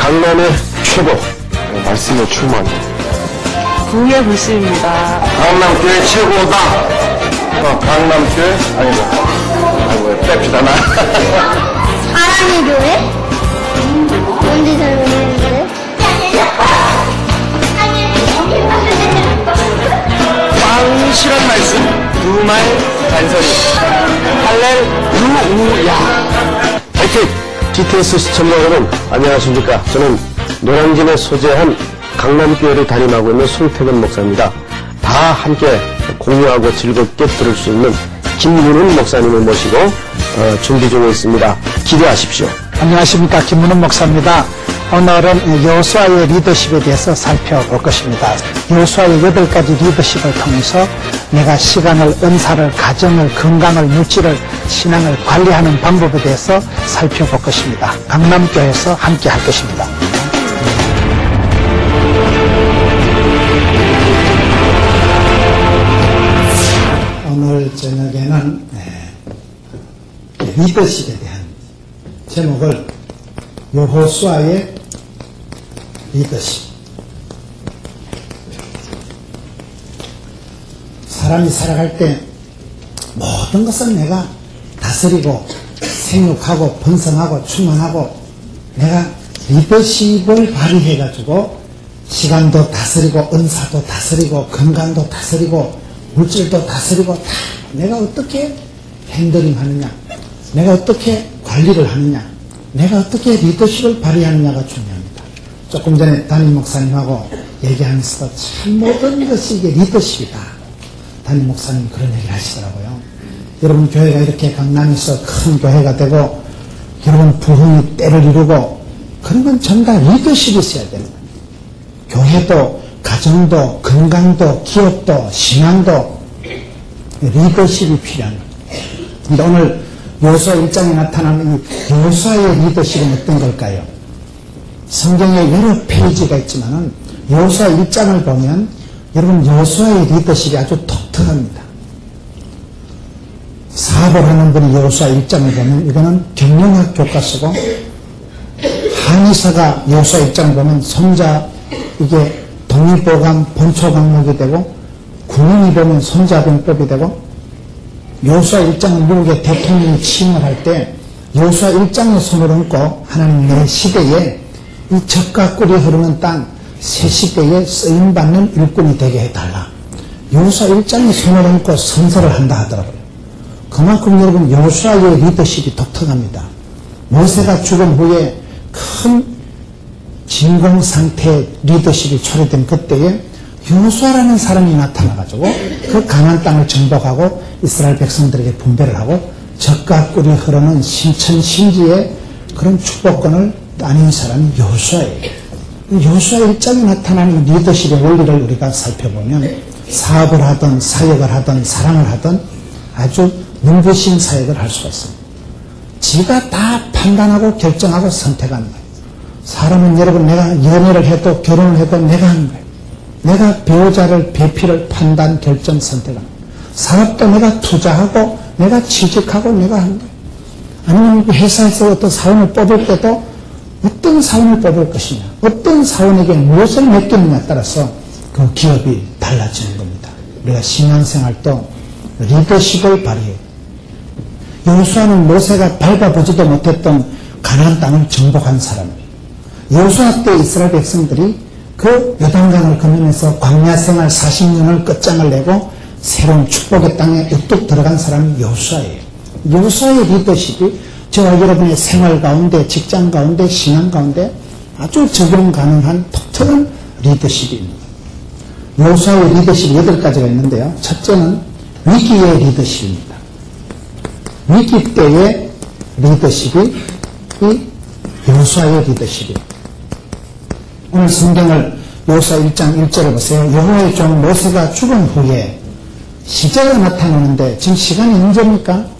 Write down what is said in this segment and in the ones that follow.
강남의 최고, 말씀의 충만. 부의 불씨입니다. 강남교회 최고다. 강남교회? 아이고, 뺍시다, 나. 사랑의 교회? 뭔지 잘 모르겠는데. 확실한 말씀, 두말 단서리. 할렐루야. 화이팅! GTS 시청자 여러분, 안녕하십니까. 저는 노량진에 소재한 강남교회를 담임하고 있는 손태근 목사입니다. 다 함께 공유하고 즐겁게 들을 수 있는 김문훈 목사님을 모시고 준비 중에 있습니다. 기대하십시오. 안녕하십니까. 김문훈 목사입니다. 오늘은 여호수아의 리더십에 대해서 살펴볼 것입니다. 여호수아의 8가지 리더십을 통해서 내가 시간을, 은사를, 가정을, 건강을, 물질을, 신앙을 관리하는 방법에 대해서 살펴볼 것입니다. 강남교회에서 함께 할 것입니다. 오늘 저녁에는 리더십에 대한 제목을 여호수아의 리더십. 사람이 살아갈 때 모든 것을 내가 다스리고 생육하고 번성하고 충만하고 내가 리더십을 발휘해가지고 시간도 다스리고 은사도 다스리고 건강도 다스리고 물질도 다스리고 다 내가 어떻게 핸들링 하느냐, 내가 어떻게 관리를 하느냐, 내가 어떻게 리더십을 발휘하느냐가 중요합니다. 조금 전에 담임 목사님하고 얘기하면서도 참 모든 것이 이게 리더십이다. 담임 목사님 그런 얘기를 하시더라고요. 여러분 교회가 이렇게 강남에서 큰 교회가 되고 여러분 부흥이 때를 이루고 그런 건 전부 다 리더십이 있어야 되는 거예요. 교회도 가정도 건강도 기업도 신앙도 리더십이 필요한 거예요. 근데 오늘 여호수아 1장에 나타나는 이 여호수아의 리더십은 어떤 걸까요? 성경에 여러 페이지가 있지만은 여호수아 1장을 보면 여러분 여호수아의 리더십이 아주 독특합니다. 사업을 하는 분이 여호수아 1장을 보면 이거는 경영학 교과서고, 한의사가 여호수아 1장을 보면 손자 이게 독립보감 본초 강목이 되고, 군인이 보면 손자병법이 되고, 여호수아 1장은 미국의 대통령이 취임을 할 때 여호수아 1장에 손을 얹고 하나님 내 시대에 이 젖과 꿀이 흐르는 땅 새 시대에 쓰임받는 일꾼이 되게 해달라. 여호수아 1장에 손을 얹고 선서를 한다 하더라고요. 그만큼 여러분 여호수아의 리더십이 독특합니다. 모세가 죽은 후에 큰 진공 상태의 리더십이 초래된 그때에 여호수아라는 사람이 나타나가지고 그 강한 땅을 정복하고 이스라엘 백성들에게 분배를 하고 젖과 꿀이 흐르는 신천신지의 그런 축복권을 따낸 사람이 여호수아예요. 여호수아 1장에 나타나는 리더십의 원리를 우리가 살펴보면 사업을 하든 사역을 하든 사랑을 하든 아주 눈부신 사역을 할 수가 있습니다. 지가 다 판단하고 결정하고 선택하는 거예요. 사람은 여러분 내가 연애를 해도 결혼을 해도 내가 하는 거예요. 내가 배우자를 배필을 판단 결정 선택합니다. 사업도 내가 투자하고 내가 취직하고 내가 하는 거예요. 아니면 회사에서 어떤 사원을 뽑을 때도 어떤 사원을 뽑을 것이냐, 어떤 사원에게 무엇을 맡기느냐에 따라서 그 기업이 달라지는 겁니다. 우리가 신앙생활도 리더십을 발휘해요. 여호수아는 모세가 밟아보지도 못했던 가나안 땅을 정복한 사람이에요. 여호수아 때 이스라엘 백성들이 그 요단강을 건너면서 광야 생활 40년을 끝장을 내고 새로운 축복의 땅에 우뚝 들어간 사람이 여호수아예요. 여호수아의 리더십이 저와 여러분의 생활 가운데, 직장 가운데, 신앙 가운데 아주 적용 가능한 독특한 리더십입니다. 여호수아의 리더십이 8가지가 있는데요. 첫째는 위기의 리더십입니다. 위기 때의 리더십이 이 여호수아의 리더십이에요. 오늘 성경을 여호수아 1장 1절을 보세요. 여호와의 종 모세가 죽은 후에 시제가 나타나는데 지금 시간이 언제입니까?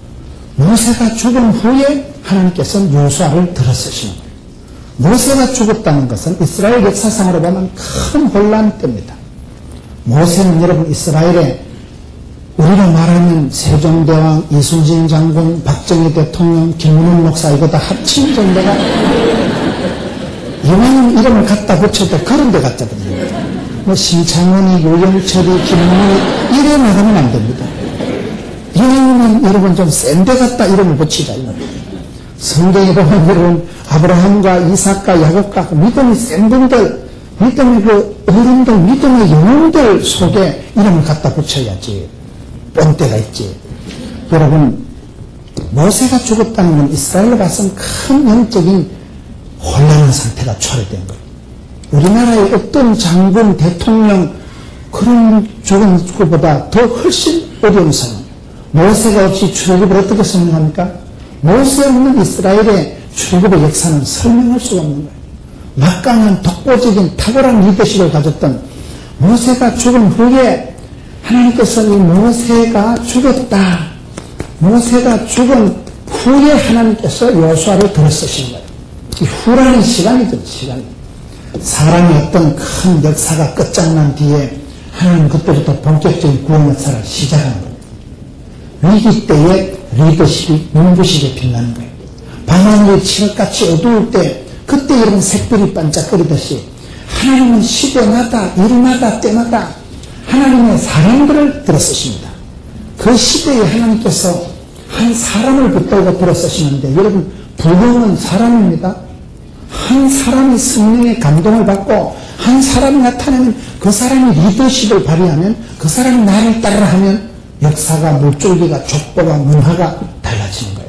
모세가 죽은 후에 하나님께서는 여호수아를 들어쓰시는 거예요. 모세가 죽었다는 것은 이스라엘 역사상으로 보면 큰 혼란 때입니다. 모세는 여러분 이스라엘의 우리가 말하는 세종대왕, 이순신 장군, 박정희 대통령, 김문훈 목사 이거 다 합친 정도가 이왕이면 이름을 갖다 붙여도 그런 데 갖다 붙여요. 뭐 심창원이, 유영철이, 김문이 이래 나가면 안 됩니다. 이왕이면 여러분 좀 센 데 갖다 이름을 붙이자. 성경에 보면 여러분 아브라함과 이삭과 야곱과 믿음이 센 분들, 믿음의 그 어른들, 믿음의 영웅들 속에 이름을 갖다 붙여야지. 뻔때가 있지. 여러분, 모세가 죽었다는 건 이스라엘로 봐서는 큰 영적인 혼란한 상태가 초래된 거예요. 우리나라의 어떤 장군, 대통령 그런 죽은 것보다 더 훨씬 어려운 상황. 모세가 없이 출애굽을 어떻게 설명합니까? 모세 없는 이스라엘의 출애굽의 역사는 설명할 수가 없는 거예요. 막강한 독보적인 탁월한 리더십을 가졌던 모세가 죽은 후에 하나님께서 이 모세가 죽었다. 모세가 죽은 후에 하나님께서 여호수아를 들어 쓰신 거예요. 이 후라는 시간이죠, 시간. 사람의 어떤 큰 역사가 끝장난 뒤에 하나님 그때부터 본격적인 구원 역사를 시작하는 거예요. 위기 때에 리더십이 눈부시게 빛나는 거예요. 밤하늘이 칠흑같이 어두울 때 그때 여러분 색들이 반짝거리듯이 하나님은 시대마다 일마다 때마다 하나님의 사람들을 들어 쓰십니다. 그 시대에 하나님께서 한 사람을 붙들고 들어 쓰시는데 여러분 부흥은 사람입니다. 한 사람이 성령의 감동을 받고 한 사람이 나타나면 그 사람이 리더십을 발휘하면 그 사람이 나를 따라하면 역사가 물줄기가 족보가 문화가 달라지는 거예요.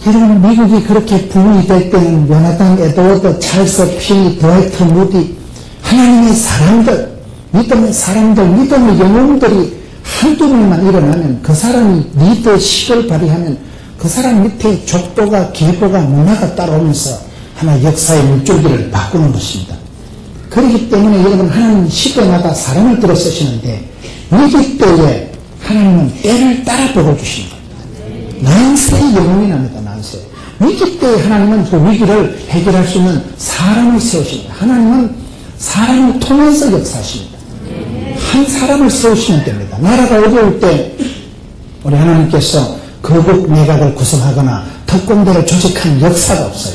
여러분 미국이 그렇게 부흥이 될 때는 요나단, 에드워드, 찰스, 피니, 드와이트, 무디 하나님의 사람들, 믿음의 사람들, 믿음의 영웅들이 한두 명만 일어나면 그 사람이 리더십을 발휘하면 그 사람 밑에 족보가, 계보가, 문화가 따라오면서 하나 역사의 물줄기를 바꾸는 것입니다. 그렇기 때문에 여러분 하나님은 시대마다 사람을 들어 쓰시는데 위기 때에 하나님은 때를 따라 복어주시는 겁니다. 난세의 영웅이 납니다. 난세. 위기 때에 하나님은 그 위기를 해결할 수 있는 사람을 세우십니다. 하나님은 사람을 통해서 역사하십니다. 한 사람을 세우시면 됩니다. 나라가 어려울 때 우리 하나님께서 거국 내각을 구성하거나 특공대를 조직한 역사가 없어요.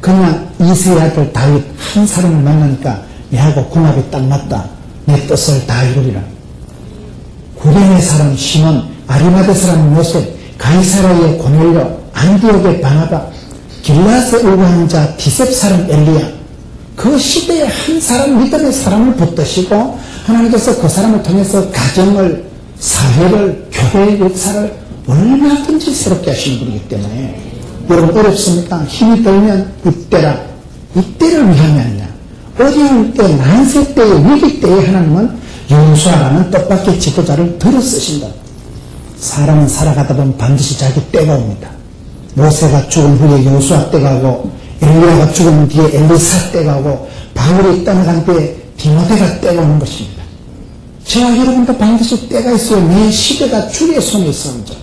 그냥 이세의 아들 다윗 한 사람을 만나니까 내하고 궁합이 딱 맞다. 내 뜻을 다 이루리라. 구레네 사람 시몬, 아리마대 사람 요셉, 가이사라의 고넬료, 안디옥의 바나바, 길라스의 의구한 자 디셉 사람 엘리야. 그 시대에 한 사람 믿음의 사람을 붙드시고 하나님께서 그 사람을 통해서 가정을, 사회를, 교회의 역사를 얼마든지 새롭게 하시는 분이기 때문에 여러분 어렵습니까? 힘이 들면 이때라. 이때를 위함이 아니냐. 어려울 때, 난세 때에, 위기 때에 하나님은 여호수아라는 뜻밖의 지도자를 들어 쓰신다. 사람은 살아가다 보면 반드시 자기 때가 옵니다. 모세가 죽은 후에 여호수아 때가 오고 엘리야가 죽은 뒤에 엘리사 때가 오고 바울이 떠나간 때에 디모데가 때가 오는 것입니다. 저와 여러분도 반드시 때가 있어요. 내 시대가 주의 손에 있습니다.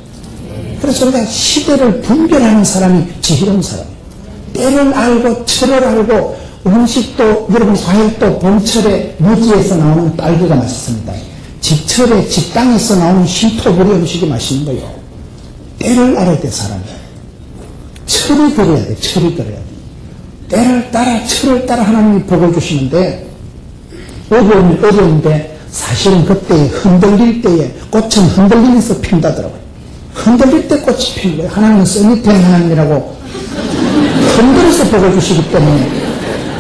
그래서 우리가 시대를 분별하는 사람이 지혜로운 사람이에요. 때를 알고 철을 알고 음식도 여러분 과일도 봄철에 무지에서 나오는 딸기가 맛있습니다. 집철에 집땅에서 나오는 쉼터구리 음식이 맛있는 거예요. 때를 알아야 돼 사람이. 철이 들어야 돼. 철이 들어야 돼. 때를 따라 철을 따라 하나님이 복을 주시는데 어려운데 사실은 그때 흔들릴 때에 꽃은 흔들리면서 핀다더라고요. 흔들릴 때 꽃이 피는 거예요. 하나님은 써니텐 하나님이라고 흔들어서 복을 주시기 때문에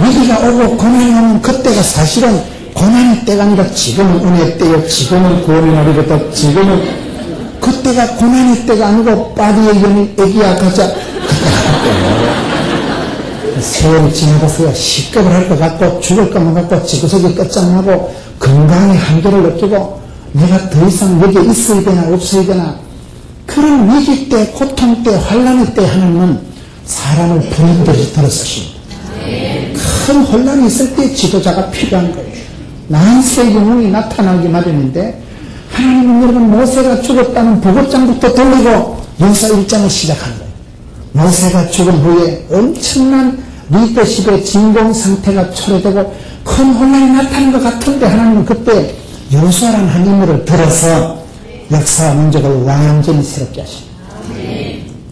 위기가 오고 고난이 오면 그때가 사실은 고난의 때가 아니라 지금은 은혜의 때요. 지금은 구원의 날이거든. 지금은 그때가 고난의 때가 아니고 파리의 연인 애기야 가자 그때가 때예요. 세월이 지나가서야 시급을 할 것 같고 죽을 것만 같고 지구석이 끝장나고 건강의 한계를 느끼고 내가 더 이상 여기에 있어야 되나 없어야 되나 그런 위기 때, 고통 때, 환란의 때 하나님은 사람을 부인들이 들어 쓰십니다. 큰 혼란이 있을 때 지도자가 필요한 거예요. 난세의 영웅이 나타나기 마련인데 하나님은 여러분 모세가 죽었다는 보고장부터 돌리고 역사 1장을 시작한 거예요. 모세가 죽은 후에 엄청난 리더십의 진공 상태가 초래되고 큰 혼란이 나타난 것 같은데 하나님은 그때 여호수아라는 한 인물을 들어서 역사와 민족을 완전히 새롭게 하십니다.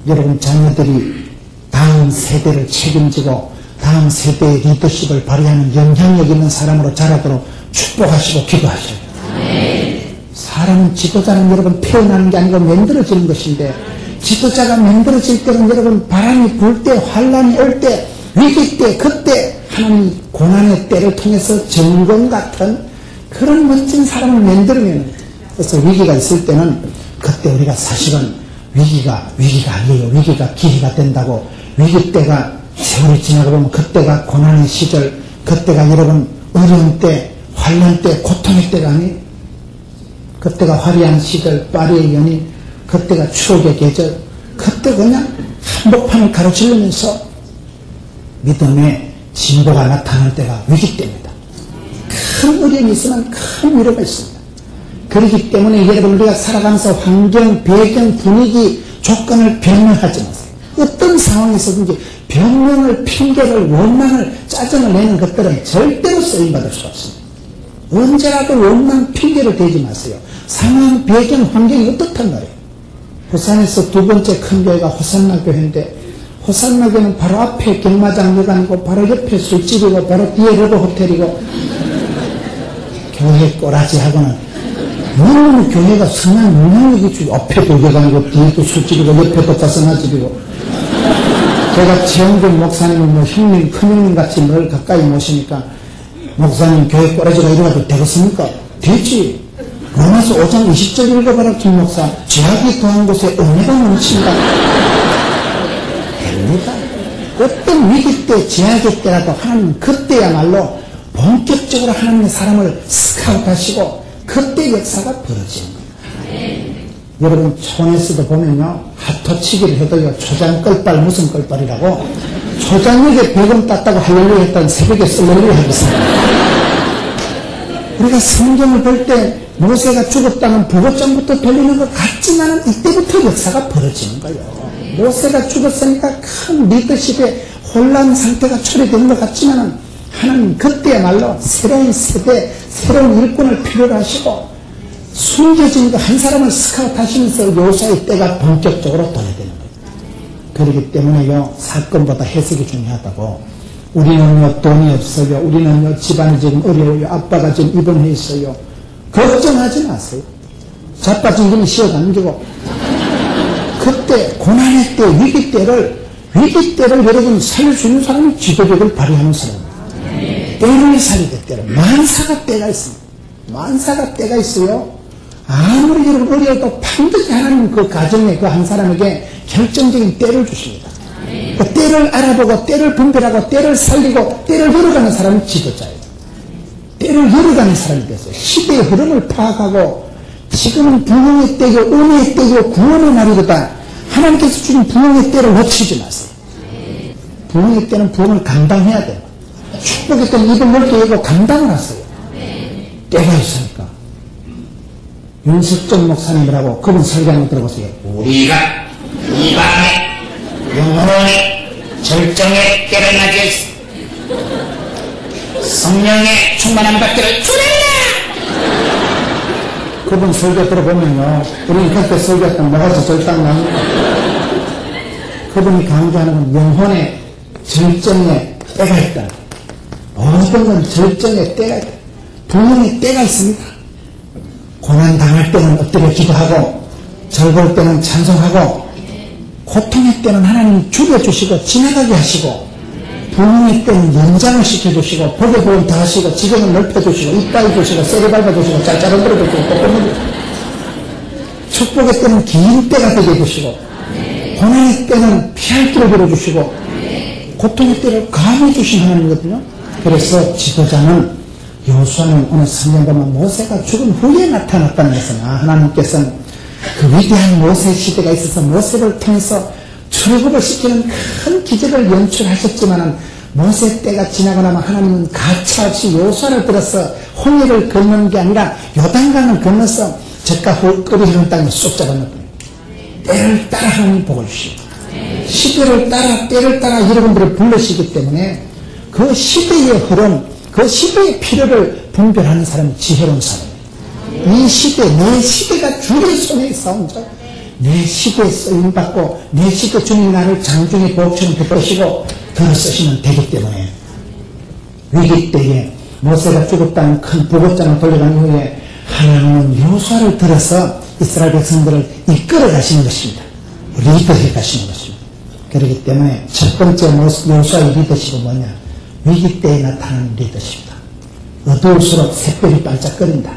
여러분 자녀들이 다음 세대를 책임지고 다음 세대의 리더십을 발휘하는 영향력 있는 사람으로 자라도록 축복하시고 기도하셔요. 사람은 지도자는 여러분 태어나는 게 아니고 만들어지는 것인데, 지도자가 만들어질 때는 여러분 바람이 불 때, 환란이 올 때, 위기 때, 그때 하나님 고난의 때를 통해서 정금 같은 그런 멋진 사람을 만들면, 그래서 위기가 있을 때는 그때 우리가 사실은 위기가 아니에요. 위기가 기회가 된다고. 위기 때가 세월이 지나고 보면 그때가 고난의 시절, 그때가 여러분 어려운 때, 환란 때, 고통의 때가 아니에요. 그때가 화려한 시절, 파리의 연인, 그때가 추억의 계절, 그때 그냥 한복판을 가로질르면서 믿음의 진보가 나타날 때가 위기 때입니다. 큰 어려움이 있으면 큰 위로가 있습니다. 그렇기 때문에 여러분 우리가 살아가면서 환경, 배경, 분위기, 조건을 변명하지 마세요. 어떤 상황에서든지 변명을, 핑계를, 원망을, 짜증을 내는 것들은 절대로 쓰임받을 수 없습니다. 언제라도 원망, 핑계를 대지 마세요. 상황, 배경, 환경이 어떻단 말이에요. 부산에서 두 번째 큰 교회가 호산나 교회인데, 호산나 교회는 바로 앞에 경마장여관이고 바로 옆에 술집이고 바로 뒤에 러버 호텔이고, 교회 꼬라지하고는 너무 교회가 성향 영향력이 주고, 앞에도 여관이고 뒤에도 술집이고 옆에도 가성화집이고, 제가 최영준 목사님은 뭐 형님, 큰형님 같이 늘 가까이 모시니까, 목사님 교회 꼬라지가 이래가지고 되겠습니까? 되지. 로마서 5장 20절 읽어봐라 김 목사. 죄악이 더한 곳에 은혜가 넘친다. 됩니다. 어떤 위기 때, 죄악의 때라도 하나님은 그때야말로 본격적으로 하나님의 사람을 스카우트하시고 그때 역사가 벌어지는 거예요. 여러분 촌에서도 보면요, 핫토치기를 해도요, 초장 끌빨 무슨 끌빨이라고 초장에게 100원 땄다고 할렐루야 했다는 새벽에 썰렐루야 하겠습니다. 우리가 성경을 볼 때 모세가 죽었다는 부고장부터 돌리는 것 같지만 이때부터 역사가 벌어지는 거예요. 모세가 죽었으니까 큰 리더십의 혼란 상태가 처리되는 것 같지만 하나님 그때야말로 새로운 세대, 새로운 일꾼을 필요로 하시고 숨겨진 그 한 사람을 스카우트 하시면서 요사의 때가 본격적으로 돌아야 되는 거예요. 그렇기 때문에요, 사건보다 해석이 중요하다고. 우리는요, 돈이 없어요. 우리는요, 집안이 지금 어려워요. 아빠가 지금 입원해 있어요. 걱정하지 마세요. 자빠진 김에 쉬어 당기고. 그때, 고난의 때, 위기 때를 여러분 살릴 수 있는 사람이 지도력을 발휘하는 사람입니다. 때를 살리게 때를. 만사가 때가 있습니다. 만사가 때가 있어요. 아무리 여러분 어려워도 반드시 하나님 그 가정에 그 한 사람에게 결정적인 때를 주십니다. 그 때를 알아보고 때를 분별하고 때를 살리고 때를 열어가는 사람이 지도자예요. 때를 열어가는 사람이 됐어요. 시대의 흐름을 파악하고 지금은 부흥의 때고 은혜의 때고 구원의 날이거든. 하나님께서 주신 부흥의 때를 놓치지 마세요. 부흥의 때는 부흥을 감당해야 돼요. 축복의 때는 입을 넓게 열고 감당을 하세요. 때가 있으니까. 윤석정 목사님이라고 그분 설교하는 거 들어보세요. 우리가 이 밤에 영혼의 절정의 때를 맞이했어. 성령의 충만함 받기를 주례라. 그분 설교 들어보면요, 우리는 그때 설교했던 뭐가 절단 나는 그분이 강조하는 건 영혼의 절정의 때가 있다. 모든 건 절정의 때가 있다. 부흥의 때가 있습니다. 고난 당할 때는 엎드려 기도하고, 즐거울 때는 찬송하고, 고통의 때는 하나님이 죽여주시고 지나가게 하시고, 부흥의 때는 연장을 시켜주시고, 복의 복을 더하시고, 지경을 넓혀주시고, 이빨 주시고, 쇠를 밟아주시고, 짤짤 흔들어주시고, 뽀뽀 축복의 때는 긴 때가 되게 해주시고, 고난의 때는 피할 길을 열어주시고, 고통의 때를 감해주신 하나님이거든요. 그래서 지도자는, 여호수아는 오늘 성경 보면 모세가 죽은 후에 나타났다는 것은, 하나님께서는 그 위대한 모세 시대가 있어서 모세를 통해서 출애굽을 시키는 큰 기적을 연출하셨지만은, 모세 때가 지나고 나면 하나님은 가차없이 여호수아를 들어서 홍해를 건너는 게 아니라 요단강을 건너서 젖과 꿀이 흐르는 땅을 쏙 잡아넣는 거예요. 때를 따라 하나님 복을 주시고, 시대를 따라 때를 따라 여러분들을 불러시기 때문에 그 시대의 흐름, 그 시대의 필요를 분별하는 사람이 지혜로운 사람이에요. 이 시대, 내 시대가 주의 손에 있사온 자, 내 시대에 쓰임받고 내 시대 주님 나를 장중의 복처럼 베푸시고 들어 쓰시면 되기 때문에 위기 때에 모세가 죽었다는 큰 보고장을 돌려간 후에 하나님은 여호수아를 들어서 이스라엘 백성들을 이끌어 가시는 것입니다. 리더해 가시는 것입니다. 그렇기 때문에 첫 번째 여호수아의 리더십은 뭐냐? 위기 때에 나타나는 리더십이다. 어두울수록 샛별이 반짝거린다.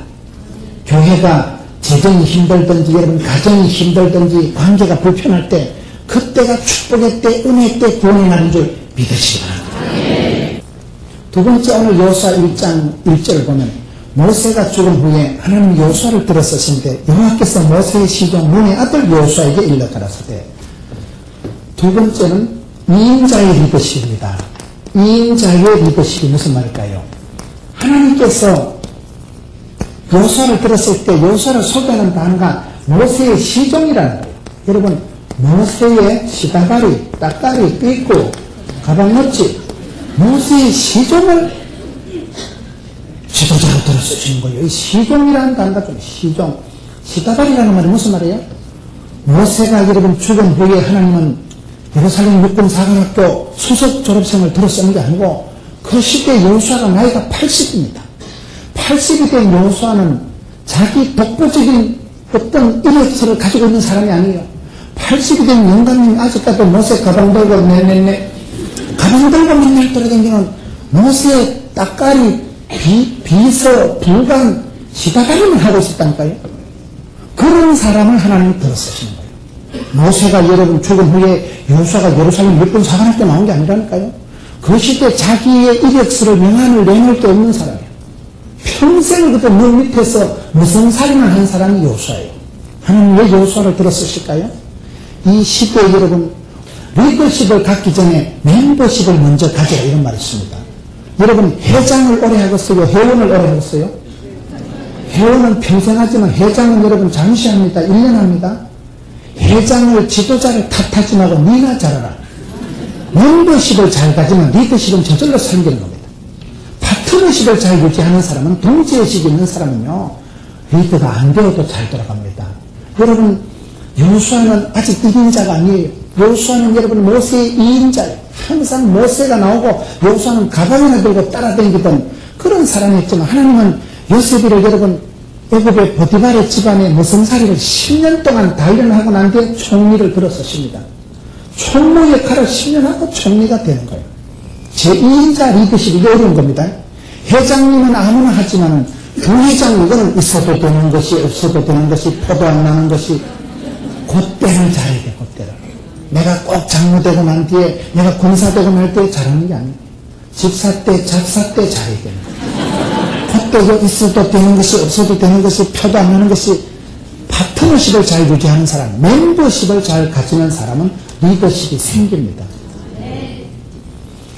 교회가 재정이 힘들든지 여러분 가정이 힘들든지 관계가 불편할 때 그때가 축복의 때 은혜의 때 구원이 나는 줄 믿으시기 바랍니다. 두 번째 오늘 여호수아 1장 1절을 보면 모세가 죽은 후에 하나님 여호수아를 들어서신데 여호와께서 모세의 시종 눈의 아들 여호수아에게 일러 가라사대. 두 번째는 2인자의 리더십입니다. 2인자의 리더십이 무슨 말일까요? 하나님께서 여호수아를 들었을 때 여호수아를 소개하는 단어가 모세의 시종이라는 거예요. 여러분 모세의 시다바리, 딱다리, 삐꾸, 가방 넣지 모세의 시종을 지도자로 들어 쓰시는 거예요. 이 시종이라는 단어가 좀 시종, 시다바리라는 말이 무슨 말이에요? 모세가 여러분 죽은 후에 하나님은 예루살렘 육군 사관학교 수석 졸업생을 들어 쓰는 게 아니고 그 시대 여호수아가 나이가 80입니다. 80이 된 여호수아는 자기 독보적인 어떤 이력서를 가지고 있는 사람이 아니에요. 80이 된 영감님이 아직까지 모세 가방 들고 가방 들고 맨날 돌아다니는 모세의 따까리, 비서, 불간, 시다다리만 하고 있었다니까요. 그런 사람을 하나님이 들어 쓰시는 거예요. 모세가 여러분 죽은 후에 여호수아가 예루살렘 육군 사관학교 나온 게 아니라니까요. 그 시대 자기의 이력서를 명함을 내놓을 게 없는 사람이에요. 평생을 그때 물 밑에서 무슨 살인을 한 사람이 여호수아예요. 하나님 왜 여호수아를 들어 쓰실까요? 이 시대에 여러분 리더십을 갖기 전에 멤버십을 먼저 가져라 이런 말이 있습니다. 여러분 회장을 오래 하겠어요? 회원을 오래 하겠어요? 회원은 평생 하지만 회장은 여러분 잠시 합니다. 1년 합니다. 회장을 지도자를 탓하지 말고 니나 잘하라. 멤버십을 잘 가지면 리더십은 저절로 생기는 겁니다. 파트너십을 잘 유지하는 사람은 동지의식이 있는 사람은요 리더가 안 되어도 잘 돌아갑니다. 여러분 여호수아는 아직 1인자가 아니에요. 여호수아는 여러분 모세의 2인자예요. 항상 모세가 나오고 여호수아는 가방이나 들고 따라다니던 그런 사람이었지만 하나님은 요셉이를 여러분 애굽의 보디발의 집안의 무성살이를 10년 동안 단련하고 난 뒤에 총리를 들어서십니다. 총무 역할을 10년 하고 총리가 되는 거예요. 제2인자 리더십이 어려운 겁니다. 회장님은 아무나 하지만은 부회장 이거는 있어도 되는 것이 없어도 되는 것이 포도 안 나는 것이 그때를 잘해야 돼. 그때를 내가 꼭 장로되고 난 뒤에 내가 군사되고 날 때 잘하는 게 아니에요. 집사 때 잡사 때 잘해야 됩니다. 그때 있어도 되는 것이 없어도 되는 것이 표도 안 나는 것이 파트너십을 잘 유지하는 사람, 멤버십을 잘 가지는 사람은 리더십이 생깁니다.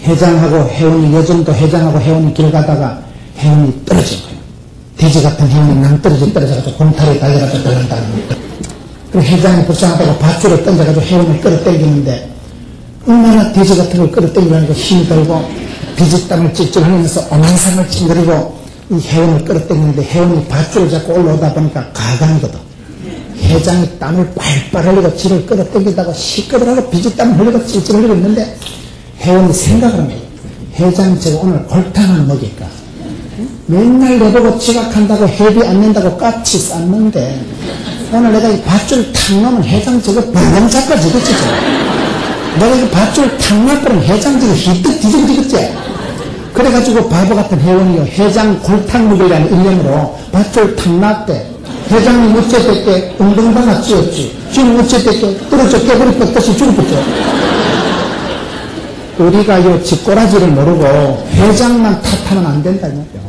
회장하고 회원이 요즘도 회장하고 회원이 길 가다가 회원이 떨어진 거예요. 돼지 같은 회원이 떨어져가지고 공탈에 달려가지고 떨어진다는 거예요. 그 회장이 불쌍하다고 밧줄을 던져가지고 회원을 끌어당기는데 얼마나 돼지 같은 걸 끌어당기려니까 힘이 들고 비지땀을 찔찔 흘리면서 어망상을 찡그리고 이 회원을 끌어당기는데 회원이 밧줄을 잡고 올라오다 보니까 가강이거든. 회장이 땀을 빨빨 흘리고 지를 끌어당기다가 시끄러워하고 비지땀을 흘리고 찔찔 흘리고 있는데 회원이 생각을 합니다. 회장이 제가 오늘 골탕을 먹일까? 맨날 내보고 지각한다고 회비 안 낸다고 까치 쌌는데 오늘 내가 이 밧줄 탁 놓으면 회장 저거 벌렁 잡아지겠지. 내가 이 밧줄 탁 놔버리면 회장 저거 히뜩 뒤집어지겠지. 그래가지고 바보 같은 회원이요. 회장 골탕 먹이라는 일념으로 밧줄 탁 놨대. 회장님 어쨌든 운동방아 찧었지. 지금 어쨌든 떨어져 깨버릴 것 같이 죽었죠. 우리가 요 집꼬라지를 모르고 회장만 탓하면 안 된다니까요.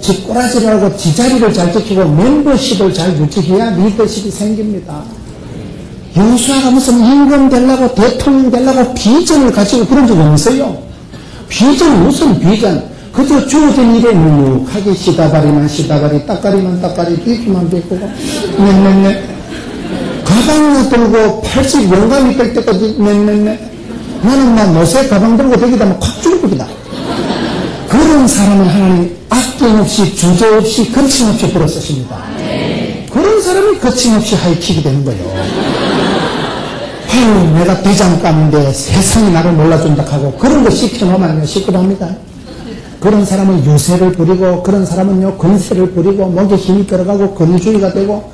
집꼬라지를 하고 지자리를 잘 지키고 멤버십을 잘 유지해야 리더십이 생깁니다. 여호수아가 무슨 임금 되려고 대통령 되려고 비전을 가지고 그런 적이 없어요. 비전 무슨 비전? 그저 주어진 일에 묵묵하게 시다바리만 시다바리, 따까리만 따까리, 삐꾸만 삐꾸고 넷넷넷 가방을 들고 80 영감이 될 때까지 넷넷넷 나는 막 모세 가방 들고 되기다 막 확 죽을 겁니다. 그런 사람은 하나님 아낌없이 주저없이 거침없이 들어쓰십니다. 그런 사람이 거침없이 하이킥이 되는 거예요. 아유, 내가 대장감인데 세상이 나를 몰라준다 하고 그런 거 시켜놓으면요, 시끄러웁니다. 그런 사람은 유세를 부리고, 그런 사람은요, 권세를 부리고, 목에 힘이 들어가고, 권위주의가 되고,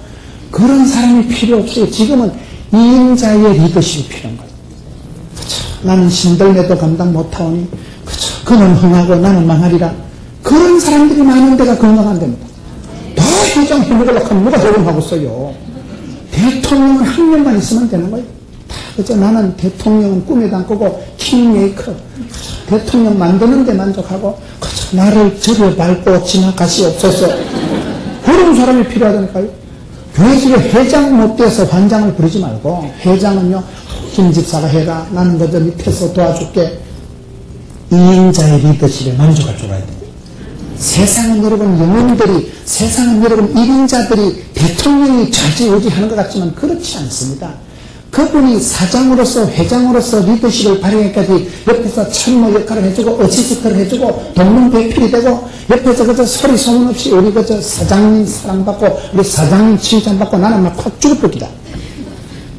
그런 사람이 필요 없어요. 지금은 2인자의 리더십이 필요한 거예요. 그쵸. 나는 신들매도 감당 못하오니, 그쵸. 그는 흥하고 나는 망하리라. 그런 사람들이 많은 데가 건강한 데입니다. 다 회장 해먹으려고 하면 누가 적응하고 있어요. 대통령은 한 명만 있으면 되는 거예요. 다, 그죠. 나는 대통령은 꿈에도 안 꾸고, 킹메이커. 대통령 만드는 데 만족하고, 그저 나를 저를 밟고 지나가시옵소서. 그런 사람이 필요하다니까요. 교회 집에 회장 못 돼서 환장을 부리지 말고, 회장은요, 김 집사가 해라. 나는 그저 밑에서 도와줄게. 2인자의 리더십에 만족할 줄 알아야 돼요. 세상은 여러분 영혼들이, 세상은 여러분 1인자들이 대통령이 좌지우지하는 것 같지만 그렇지 않습니다. 그분이 사장으로서 회장으로서 리더십을 발휘하기까지 옆에서 참모 역할을 해주고 어시스트를 해주고 동문배필이 되고 옆에서 그저 소리 소문 없이 우리 그저 사장님 사랑받고 우리 사장님 칭찬받고 나는 막 확 죽을 뻔이다.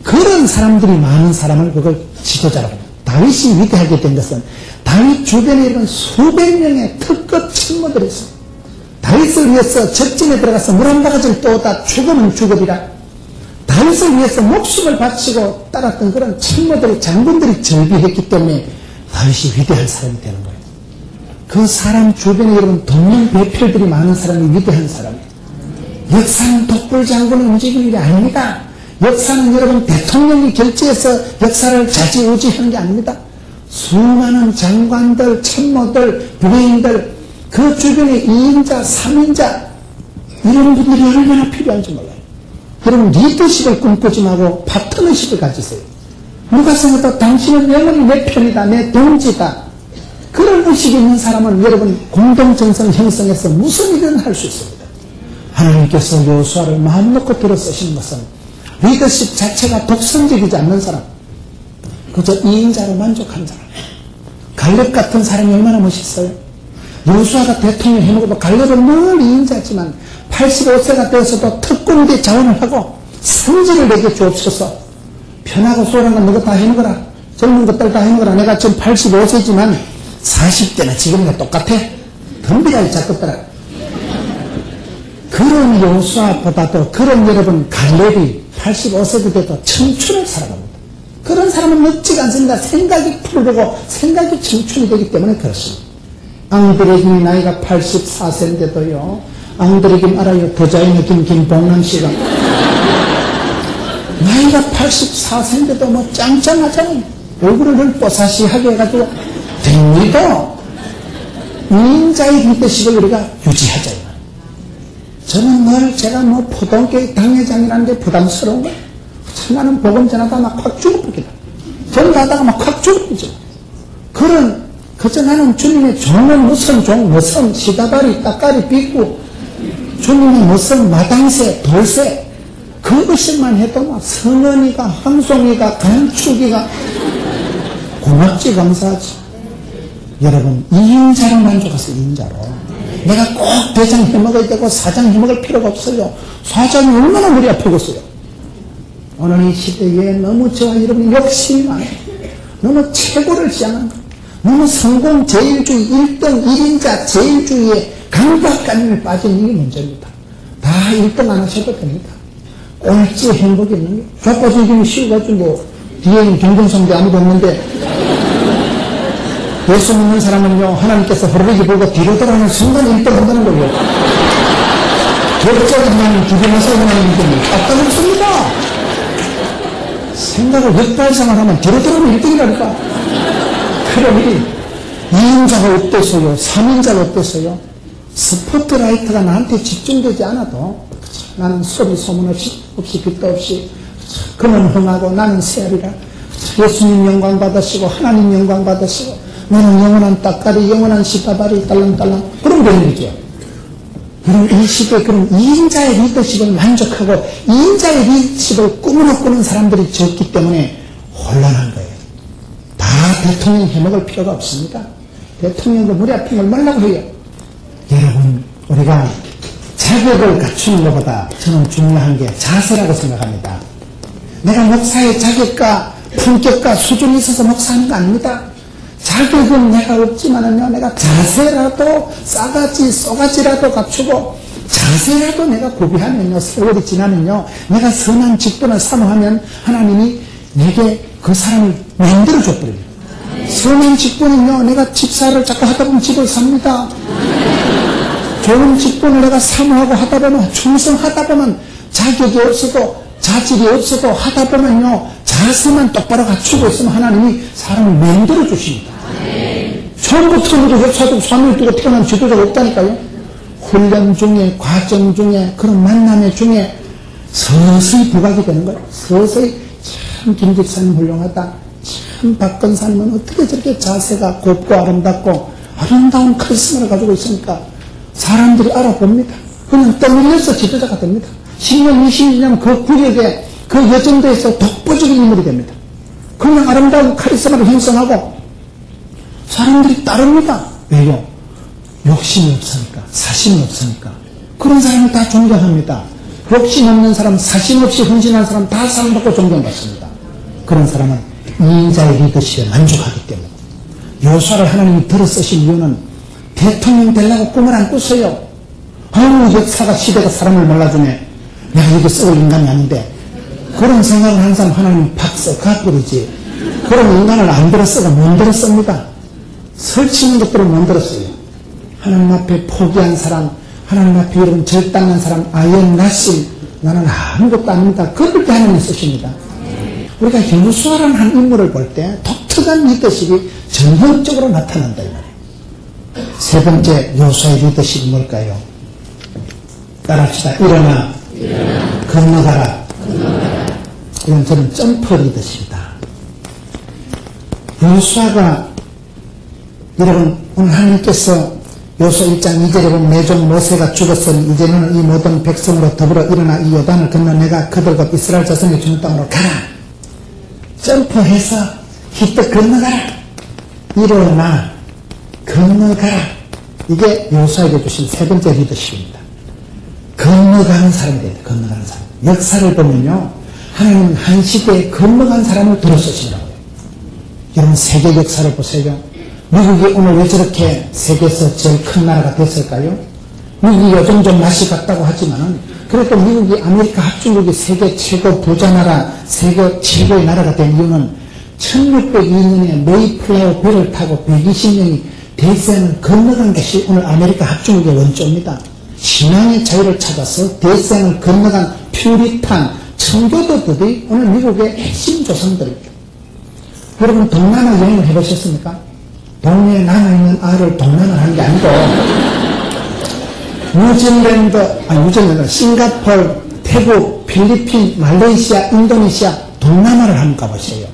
그런 사람들이 많은 사람을 그걸 지도자라고 합니다. 다윗이 위대하게 된 것은 다윗 주변에 이런 수백 명의 특급 참모들이 있어요. 다윗을 위해서 적진에 들어가서 물 한 바가지를 떠다 죽으면 죽으리라. 다윗을 위해서 목숨을 바치고 따랐던 그런 참모들이 장군들이 절비했기 때문에 다윗이 위대한 사람이 되는 거예요. 그 사람 주변에 여러분 동문배필들이 많은 사람이 위대한 사람이에요. 역사는 독불장군의 움직이는 게 아닙니다. 역사는 여러분 대통령이 결제해서 역사를 좌지우지하는 게 아닙니다. 수많은 장관들, 참모들, 부대인들 그 주변에 2인자, 3인자 이런 분들이 얼마나 필요한지 몰라요. 여러분 리더십을 꿈꾸지 말고 파트너십을 가지세요. 누가 생각해도 당신은 영원히 내 편이다, 내 동지다. 그런 의식이 있는 사람은 여러분 공동정성 형성해서 무슨 일은 할 수 있습니다. 하나님께서 여호수아를 마음 놓고 들어 쓰시는 것은 리더십 자체가 독선적이지 않는 사람, 그저 2인자로 만족한 사람. 갈렙 같은 사람이 얼마나 멋있어요. 여호수아가 대통령 해먹어도 갈렙은 늘 2인자지만 85세가 되어서도 특공대 자원을 하고 성질을 내게 주옵소서. 편하고 쏘란 건 너가 다 해먹어라. 젊은 것들 다 해먹어라. 내가 지금 85세지만 40대나 지금이랑 똑같아. 덤비라이 잡것더라. 그런 여호수아보다도 그런 여러분 갈렙이 85세가 돼도 청춘을 살아갑니다. 그런 사람은 멋지지 않습니다. 생각이 푸르고 생각이 청춘이 되기 때문에 그렇습니다. 앙드레김이 나이가 84세인데도요. 앙드레김 알아요? 더자의 느낌 김봉남씨가 나이가 84세인데도 뭐 짱짱하잖아요. 얼굴을 늘 뽀사시하게 해가지고 됩니다. 2인자의 리더십을 우리가 유지하자요. 저는 늘 제가 뭐 포동교회 당회장이라는 게 부담스러운 거예요. 나는 복음 전하다 막 확 죽어버리다. 전가하다가 막 확 죽어버리죠. 그저 나는 주님의 종은 무슨 종, 무슨 시다바리, 따까리, 삐꾸, 주님의 무슨 마당새, 돌새, 그것만 해도 막 성은이가, 황송이가, 간축이가, 고맙지, 감사하지. 여러분, 2인자로 만족하세요, 2인자로. 내가 꼭 대장 해먹어야 되고 사장 해먹을 필요가 없어요. 사장이 얼마나 머리 아프겠어요. 오늘 이 시대에 너무 저와 여러분이 욕심이 많아요. 너무 최고를 지향하는 거예요. 너무 성공 제일주의, 1등 1인자 제일주의에 강박관념에 빠진 이게 문제입니다. 다 1등 안 하셔도 됩니다. 꼴찌 행복이 있는 게 족보지기는 쉬워가지고 뭐 뒤에는 경전성대 아무도 없는데 예수 믿는 사람은요 하나님께서 호르르기 보고 뒤로 돌아가는 순간 1등 한다는 거예요. 격적이면 주변에서 일어나는 일등이 깜짝없습니다. 생각을 역발상을 하면 뒤로 돌아오면 1등이라니까. 그러니 2인자가 어땠어요? 3인자가 어땠어요? 스포트라이트가 나한테 집중되지 않아도 나는 소리 소문 없이 빛도 없이 그는 흥하고 나는 세리라. 예수님 영광 받으시고 하나님 영광 받으시고 나는 영원한 따까리 영원한 시다바리 딸랑딸랑 그런 분들이죠. 그럼 이 시대에 그런 2인자의 리더십을 만족하고 2인자의 리더십을 꿈으로 꾸는 사람들이 적기 때문에 혼란한 거예요. 다 대통령 해먹을 필요가 없습니다. 대통령도 머리 아픈 걸 말라고 해요. 여러분 우리가 자격을 갖추는 것보다 저는 중요한 게 자세라고 생각합니다. 내가 목사의 자격과 품격과 수준이 있어서 목사하는 거 아닙니다. 자격은 내가 없지만은요, 내가 자세라도 싸가지, 쏘가지라도 갖추고, 자세라도 내가 고비하면요, 세월이 지나면요, 내가 선한 직분을 사모하면 하나님이 내게 그 사람을 만들어줘 버립니다. 선한 직분은요, 내가 집사를 자꾸 하다 보면 집을 삽니다. 좋은 직분을 내가 사모하고 하다 보면, 충성하다 보면, 자격이 없어도, 자질이 없어도 하다 보면요, 자세만 똑바로 갖추고 있으면 하나님이 사람을 만들어 주십니다. 처음부터 우리 역사도 3일 두고 태어난 지도자가 없다니까요. 훈련 중에, 과정 중에, 그런 만남의 중에 서서히 부각이 되는 거예요. 서서히 참 김집사님 훌륭하다. 참 박건사님은 어떻게 저렇게 자세가 곱고 아름답고 아름다운 카리스마를 가지고 있으니까 사람들이 알아봅니다. 그냥 떠밀려서 지도자가 됩니다. 10년, 20년 그 구역에, 그 여정도에서 독보적인 인물이 됩니다. 그냥 아름다운 카리스마를 형성하고 사람들이 따릅니다. 왜요? 욕심이 없으니까, 사심이 없으니까. 그런 사람을 다 존경합니다. 욕심 없는 사람, 사심 없이 헌신한 사람 다 사랑받고 존경받습니다. 그런 사람은 2인자의 리더십에 만족하기 때문에. 요수아를 하나님이 들어 쓰신 이유는 대통령 되려고 꿈을 안 꿨어요. 역사가, 시대가 사람을 몰라주네. 내가 이게 썩을 인간이 아닌데. 그런 생각을 항상 하나님 박서 가버리지. 그런 인간을 안 들었어가 못 들었습니다. 설치는 것들을 못 들었어요. 하나님 앞에 포기한 사람, 하나님 앞에 여러분 절당한 사람, 아연나심, 나는 아무것도 아닙니다. 그렇게 하나님 쓰십니다. 우리가 요수아라는 한 인물을 볼 때 독특한 리더십이 전형적으로 나타난다 이 말이에요. 세 번째 요수아의 리더십이 뭘까요? 따라합시다. 일어나. 건너가라. 이건 저는 점프 리더십이다. 요수아가 여러분 오늘 하나님께서 요수아 1장 2절에 보면 내 종 모세가 죽었으니 이제 너는 이 모든 백성으로 더불어 일어나 이 요단을 건너 내가 그들 곧 이스라엘 자손의 주는 땅으로 가라. 점프해서 히트 건너가라. 일어나 건너가라. 이게 요수아에게 주신 세 번째 리더십입니다. 건너가는 사람이 돼야 돼. 건너가는 사람. 역사를 보면요, 하나님은 한 시대에 건너간 사람을 들어쓰시더라고요. 여러분 세계 역사를 보세요. 미국이 오늘 왜 저렇게 세계에서 제일 큰 나라가 됐을까요? 미국이 요즘 좀 맛이 갔다고 하지만은 그래도 미국이 아메리카 합중국이 세계 최고 부자 나라, 세계 최고의 나라가 된 이유는 1602년에 메이플라워 배를 타고 120명이 대서양을 건너간 것이 오늘 아메리카 합중국의 원조입니다. 신앙의 자유를 찾아서 대서양을 건너간 퓨리탄 청교도들이 오늘 미국의 핵심 조상들입니다. 여러분 동남아 여행을 해보셨습니까? 동네에 남아있는 알을 동남아를 하는 게 아니고 뉴질랜드, 싱가포르, 태국, 필리핀, 말레이시아, 인도네시아, 동남아를 한번 가보세요.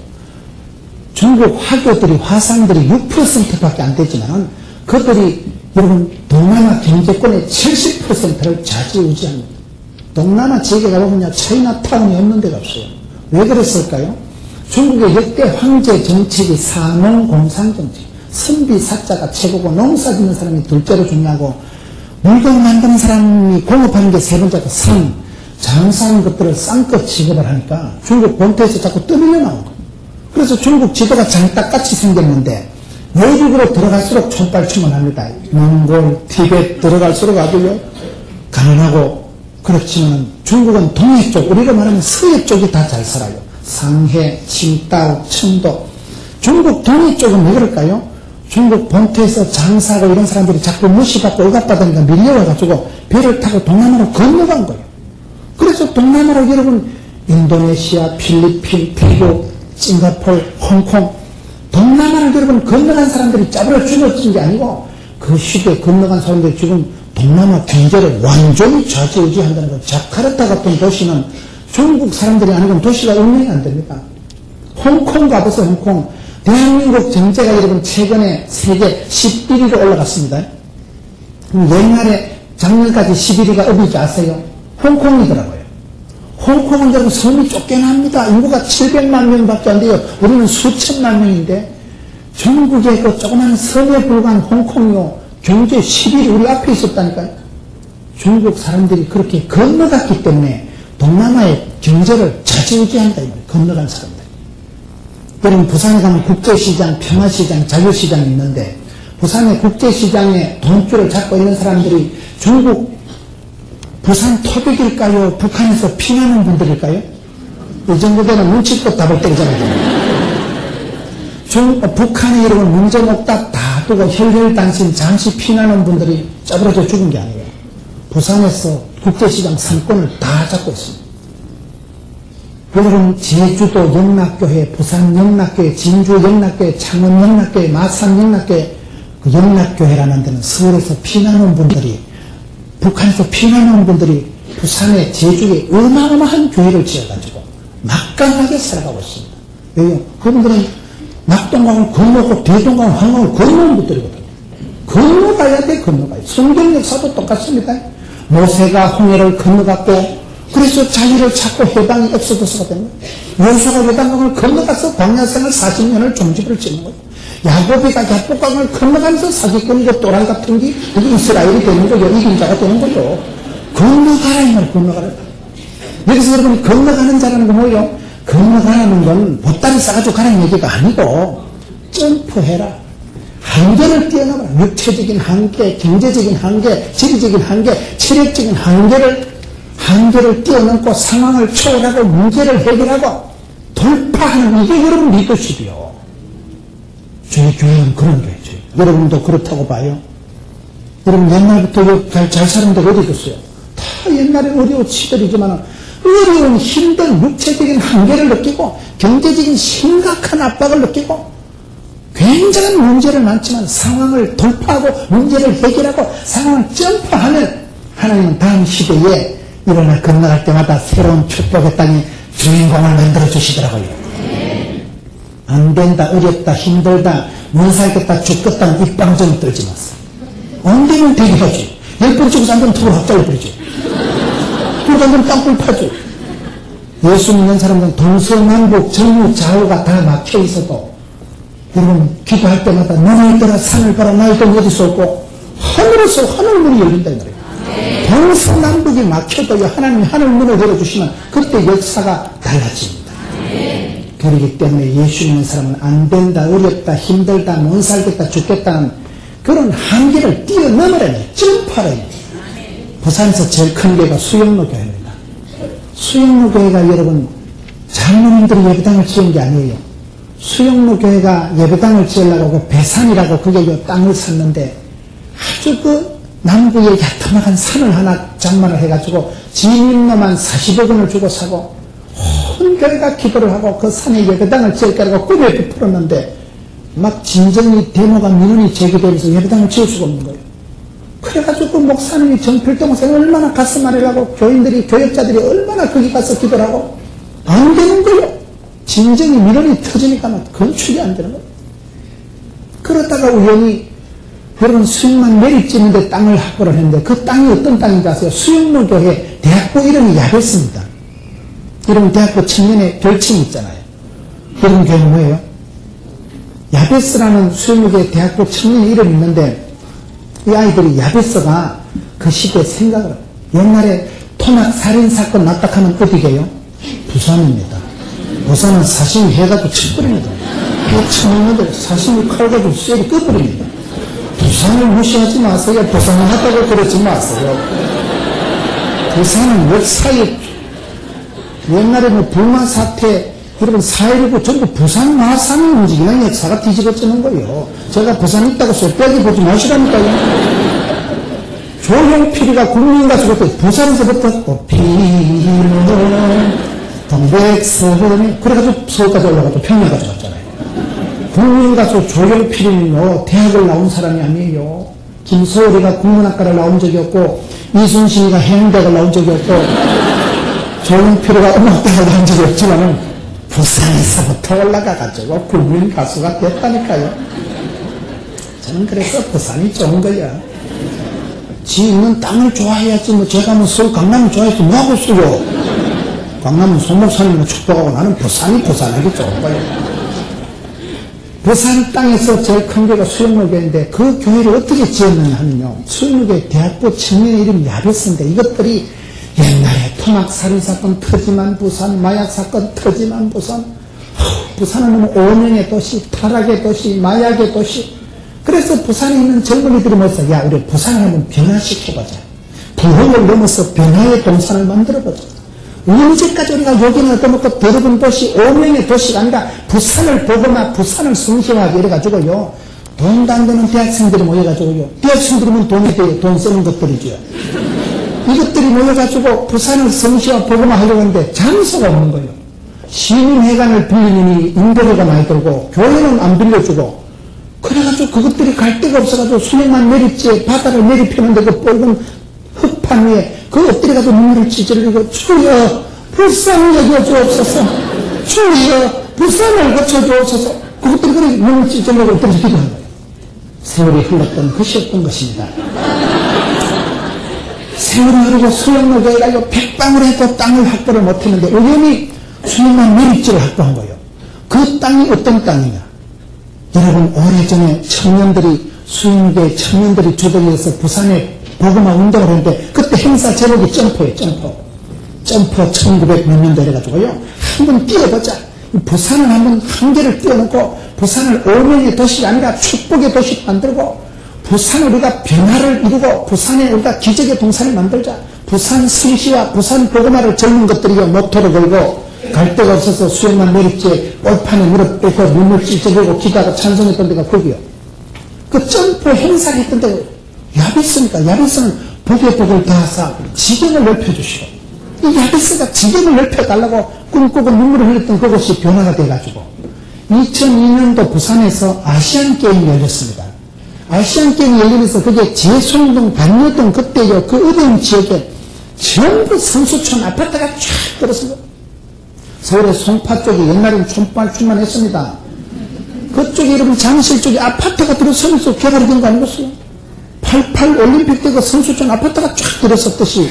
중국 화교들이, 화상들이 6%밖에 안 되지만 그들이 여러분 동남아 경제권의 70%를 좌지우지합니다. 동남아 지역에 가보면요, 차이나타운이 없는 데가 없어요. 왜 그랬을까요? 중국의 역대 황제 정책이 사농공상정책, 선비사자가 최고고 농사 짓는 사람이 둘째로 중요하고 물건 만드는 사람이 공업하는 게 세 번째고 상, 장사하는 것들을 쌍껏 취급을 하니까 중국 본토에서 자꾸 떠밀려 나온 거예요. 그래서 중국 지도가 장딱같이 생겼는데 내륙으로 들어갈수록 촌발충을 몽골, 티벳 들어갈수록 아주요 가난하고. 그렇지만 중국은 동해 쪽, 우리가 말하면 서해 쪽이 다 잘 살아요. 상해, 칭다오, 청도. 중국 동해 쪽은 왜 그럴까요? 중국 본토에서 장사하고 이런 사람들이 자꾸 무시받고 억압받으니까 밀려와가지고 배를 타고 동남아로 건너간 거예요. 그래서 동남아로 여러분 인도네시아, 필리핀, 태국, 싱가포르, 홍콩, 동남아를 여러분 건너간 사람들이 짜부러 죽어진 게 아니고 그 시대에 건너간 사람들이 지금 동남아 경제를 완전히 좌지우지한다는 거. 자카르타 같은 도시는 중국 사람들이 아니면 도시가 운영이 안 됩니다. 홍콩 가보세요. 홍콩. 대한민국 경제가 여러분 최근에 세계 11위로 올라갔습니다. 옛날에 작년까지 11위가 어디인지 아세요? 홍콩이더라고요. 홍콩은 여러분 섬이 쫓겨납니다. 인구가 700만 명밖에 안 돼요. 우리는 수천만 명인데 중국의 그 조그만 섬에 불과한 홍콩요 경제 11위 우리 앞에 있었다니까요. 중국 사람들이 그렇게 건너갔기 때문에 동남아의 경제를 좌지우지한다. 건너간 사람들. 여러분 부산에 가면 국제시장, 평화시장, 자유시장이 있는데 부산의 국제시장에 돈줄을 잡고 있는 사람들이 중국 부산 토백일까요? 북한에서 피나는 분들일까요? 이 정도 되면 눈치껏 답을 때리잖아요. 북한에 여러분 문제목답 다 두고 혈혈단신 잠시 피나는 분들이 짜부러져 죽은 게 아니에요. 부산에서 국제시장 상권을 다 잡고 있습니다. 여러분 제주도 영락교회, 부산 영락교회, 진주 영락교회, 창원 영락교회, 마산 영락교회, 그 영락교회라는 데는 서울에서 피나는 분들이, 북한에서 피나는 분들이 부산에 제주에 어마어마한 교회를 지어가지고 막강하게 살아가고 있습니다. 왜요? 그분들은 낙동강을 건너고 대동강을 한강을 건너는 분들이거든요. 건너가야 돼, 건너가야 돼. 성경 역사도 똑같습니다. 모세가 홍해를 건너갔고 그래서 자유를 찾고 해방이 엑소더스가 된 거예요. 여호수아가 요단강을 건너가서 광야생을 40년을 종집을 짓는 거예요. 야곱이가 야복강을 건너가면서 사기꾼이고 또라이 같은 게 이게 이스라엘이 되는 거예요. 이긴 자가 되는 거예요. 건너가라 이 말, 건너가라. 여기서 여러분이 건너가는 자라는 건 뭐예요? 건너가라는 건 보따리 싸가지고 가라는 얘기가 아니고 점프해라. 한계를 뛰어넘어라. 육체적인 한계, 경제적인 한계, 지리적인 한계, 체력적인 한계를 뛰어넘고 상황을 초월하고 문제를 해결하고 돌파하는 이게 여러분 리더십이요. 저희 교회는 그런 교회죠. 여러분도 그렇다고 봐요. 여러분 옛날부터 잘 사는 데가 어디 있겠어요? 다 옛날에 어려운 시절이지만 어려운 힘든 육체적인 한계를 느끼고 경제적인 심각한 압박을 느끼고 굉장한 문제를 많지만 상황을 돌파하고 문제를 해결하고 상황을 점프하면 하나님은 다음 시대에 일어나 건너갈 때마다 새로운 축복의 땅에 주인공을 만들어 주시더라고요. 안 된다, 어렵다, 힘들다, 못 살겠다, 죽겠다, 입방정 떨지 마세요. 안 되면 되게 하지. 10번 죽어서 안 되면 턱을 확 잘라버리지. 그러다 보면 땅굴 파죠. 예수 믿는 사람들은 동서남북 정우 좌우가 다 막혀 있어도 여러분 기도할 때마다 눈을 떠라 산을 봐라 나의 돈 어디서 없고 하늘에서 하늘문이 열린다 이 말이에요. 동서남북이 막혀도요 하나님이 하늘문을 열어주시면 그때 역사가 달라집니다. 그렇기 때문에 예수 믿는 사람은 안 된다, 어렵다, 힘들다, 못 살겠다, 죽겠다는 그런 한계를 뛰어넘으라니 점프하라니. 부산에서 제일 큰 교회가 수영로 교회입니다. 수영로 교회가 여러분 장로님들이 예배당을 지은 게 아니에요. 수영로 교회가 예배당을 지으려고 그 배산이라고 그게 요 땅을 샀는데 아주 그 남부에 야트막한 산을 하나 장만을 해가지고 지인놈만 40억 원을 주고 사고 온 교회가 기도를 하고 그 산에 예배당을 지을까라고 꿈에 부풀었는데 막 진정이 데모가 민원이 제기되면서 예배당을 지을 수가 없는 거예요. 그래가지고 그 목사님이 정필동 목사님 얼마나 가슴 아리라고 교인들이 교역자들이 얼마나 거기 가서 기도를 하고 안 되는 거예요. 진정이 민원이 터지니까 막 건축이 안 되는 거예요. 그러다가 우연히 여러분 수영만 매립 짓는데 땅을 확보를 했는데 그 땅이 어떤 땅인지 아세요? 수영로 교회 대학교 이름이 야베스입니다. 여러분 대학교 청년의 별칭이 있잖아요. 여러분 교회는 뭐예요? 야베스라는 수영로 교회 대학교 청년의 이름이 있는데 이 아이들이 야베스가 그 시대에 생각을 해요. 옛날에 토막 살인사건 납작하면 어디게요? 부산입니다. 부산은 사심이 해가지고 쳐버립니다. 그 청년들 사심이 칼가지고 쇠를 꺼버립니다. 부산을 무시하지 마세요. 부산을 하다고 그러지 마세요. 부산은 역사에 옛날에 뭐 불마 사태 여러분 4.19 전부 부산 마산이 움직이는 역사가 뒤집어지는 거예요. 제가 부산 있다고 쇠빼기 보지 마시라니까요. 조용필이가 국민가수 그때 부산에서부터 꽃피는 동백서원이 그래가지고 서울까지 올라가서 평양까지 갔잖아요. 국민가수 조용필이는요 대학을 나온 사람이 아니에요. 김소월이가 국문학과를 나온 적이 없고 이순신이가 해운대를 나온 적이 없고 조용필이가 음악대를 나온 적이 없지만은 부산에서부터 올라가가지고 국민가수가 됐다니까요. 저는 그래서 부산이 좋은 거야. 지 있는 땅을 좋아해야지 뭐 제가 뭐 서울 강남을 좋아해서 뭐하고 있어요. 강남은 손목사님을 축복하고 나는 부산이 부산하기 좋은 거예요. 부산 땅에서 제일 큰 교회가 수영로 교회인데 그 교회를 어떻게 지었느냐 하면요. 수영로 교회 대학교 청년의 이름이 야베스인데 이것들이 옛날에 토막 살인사건 터지만 부산, 마약사건 터지만 부산 부산은 너무 오명의 도시, 타락의 도시, 마약의 도시. 그래서 부산에 있는 젊은이들이 모여서 야 우리 부산을 한번 변화시켜보자. 부흥을 넘어서 변화의 동산을 만들어보자. 언제까지 우리가 여기는 얻어먹고 더러운 도시, 오명의 도시가 아니라 부산을 보거나 부산을 성시하게 이래가지고요. 돈도 안 되는 대학생들이 모여가지고요. 대학생들이면 돈이 돼요. 돈 쓰는 것들이죠. 이것들이 모여가지고 부산을 성시화 보거나 하려고 하는데 장소가 없는 거예요. 시민회관을 빌리니 임대료가 많이 들고 교회는 안 빌려주고 그래가지고 그것들이 갈 데가 없어가지고 수령만 내립지에 바다를 내립히는데 그 뻘건 흙판 위에 그 엎드려가지고 눈물을 찌질르고 주여 부산을 여겨주옵소서 주여 부산을 고쳐주옵소서 그것들이 그렇게 눈물 찌질르고 엎드려서 기도한 거예요. 세월이 흘렀던 것이었던 것입니다. 세월이 흐르고 수령로교회가 백방을 해도 땅을 확보를 못했는데 우연히 수령만 내립지를 확보한 거예요. 그 땅이 어떤 땅이냐. 여러분 오래전에 청년들이 수령교회 청년들이 주도해서 부산에 복음화 운동을 했는데 그때 행사 제목이 점프예요. 점프 1900 몇 년도 이래가지고요. 한번 뛰어보자. 부산을 한번 한계를 뛰어넘고 부산을 오명의 도시가 아니라 축복의 도시로 만들고 부산 우리가 변화를 이루고 부산에 우리가 기적의 동산을 만들자. 부산 승시와 부산 복음화를 젊은 것들이요 모토로 걸고 갈 데가 없어서 수영만 내립지에 올판에 무릎 꿇고 눈물 찔찔거리고 기도하고 찬송했던 데가 거기요. 그 점프 행사를 했던 데가 야베스니까 야베스는 복의 복을 더하사 지경을 넓혀주시고 이 야베스가 지경을 넓혀달라고 꿈꾸고 눈물을 흘렸던 그곳이 변화가 돼가지고 2002년도 부산에서 아시안게임이 열렸습니다. 아시안게임이 열리면서 그게 제송동 반려동 그때요 그 어려운 지역에 전부 선수촌 아파트가 쫙 들었습니다. 서울의 송파 쪽에 옛날에는 촌발출만 했습니다. 그쪽에 여러분 장실 쪽에 아파트가 들어서면서 개발이 된 거 아니겠어요? 88 올림픽 때 그 선수촌 아파트가 쫙 들어섰듯이